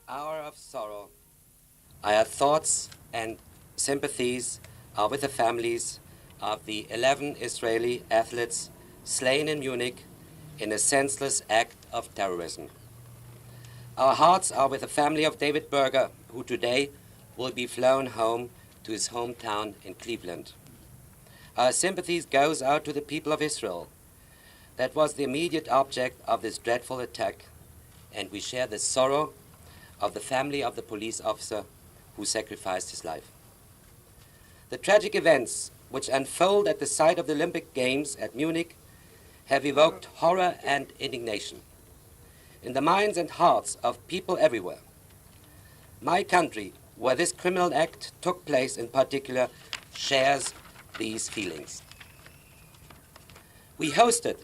hour of sorrow, our thoughts and sympathies are with the families of the 11 Israeli athletes slain in Munich in a senseless act of terrorism. Our hearts are with the family of David Berger, who today will be flown home to his hometown in Cleveland. Our sympathies goes out to the people of Israel. That was the immediate object of this dreadful attack, and we share the sorrow of the family of the police officer who sacrificed his life. The tragic events which unfold at the site of the Olympic Games at Munich have evoked horror and indignation in the minds and hearts of people everywhere. My country, where this criminal act took place in particular, shares these feelings. We hosted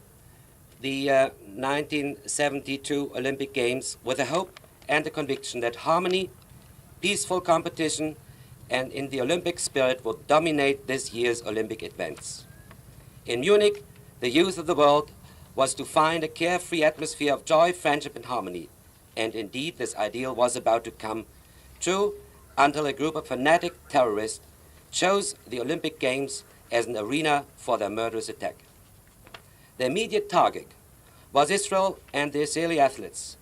the 1972 Olympic Games with the hope and the conviction that harmony, peaceful competition, and in the Olympic spirit will dominate this year's Olympic events. In Munich, the youth of the world was to find a carefree atmosphere of joy, friendship, and harmony. And indeed, this ideal was about to come true until a group of fanatic terrorists chose the Olympic Games as an arena for their murderous attack. The immediate target was Israel and the Israeli athletes,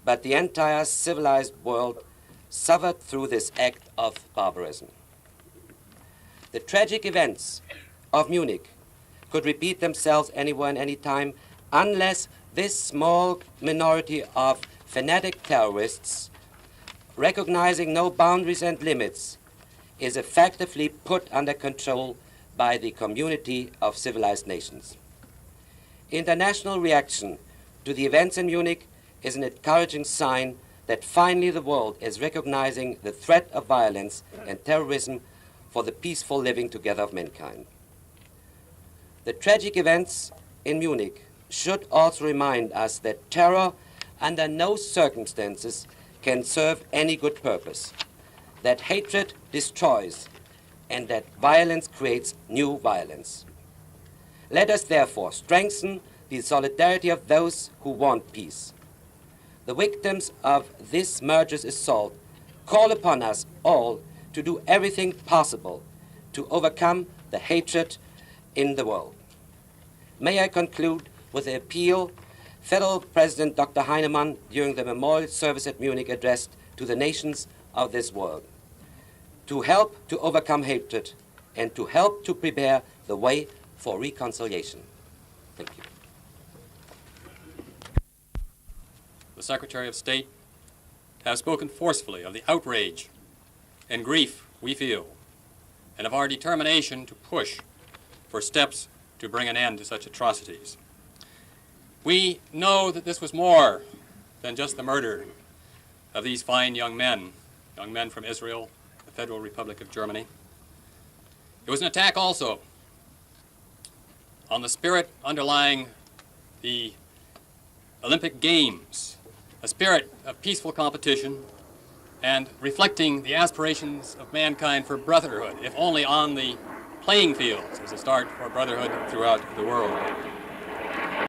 but the entire civilized world suffered through this act of barbarism. The tragic events of Munich could repeat themselves anywhere and any time unless this small minority of fanatic terrorists, recognizing no boundaries and limits, is effectively put under control by the community of civilized nations. International reaction to the events in Munich is an encouraging sign that finally the world is recognizing the threat of violence and terrorism for the peaceful living together of mankind. The tragic events in Munich should also remind us that terror under no circumstances can serve any good purpose, that hatred destroys, and that violence creates new violence. Let us therefore strengthen the solidarity of those who want peace. The victims of this murderous assault call upon us all to do everything possible to overcome the hatred in the world. May I conclude with the appeal Federal President Dr. Heinemann during the memorial service at Munich addressed to the nations of this world, to help to overcome hatred and to help to prepare the way for reconciliation. Thank you. The Secretary of State has spoken forcefully of the outrage and grief we feel and of our determination to push for steps to bring an end to such atrocities. We know that this was more than just the murder of these fine young men from Israel, the Federal Republic of Germany. It was an attack also on the spirit underlying the Olympic Games, a spirit of peaceful competition and reflecting the aspirations of mankind for brotherhood, if only on the playing fields as a start for brotherhood throughout the world.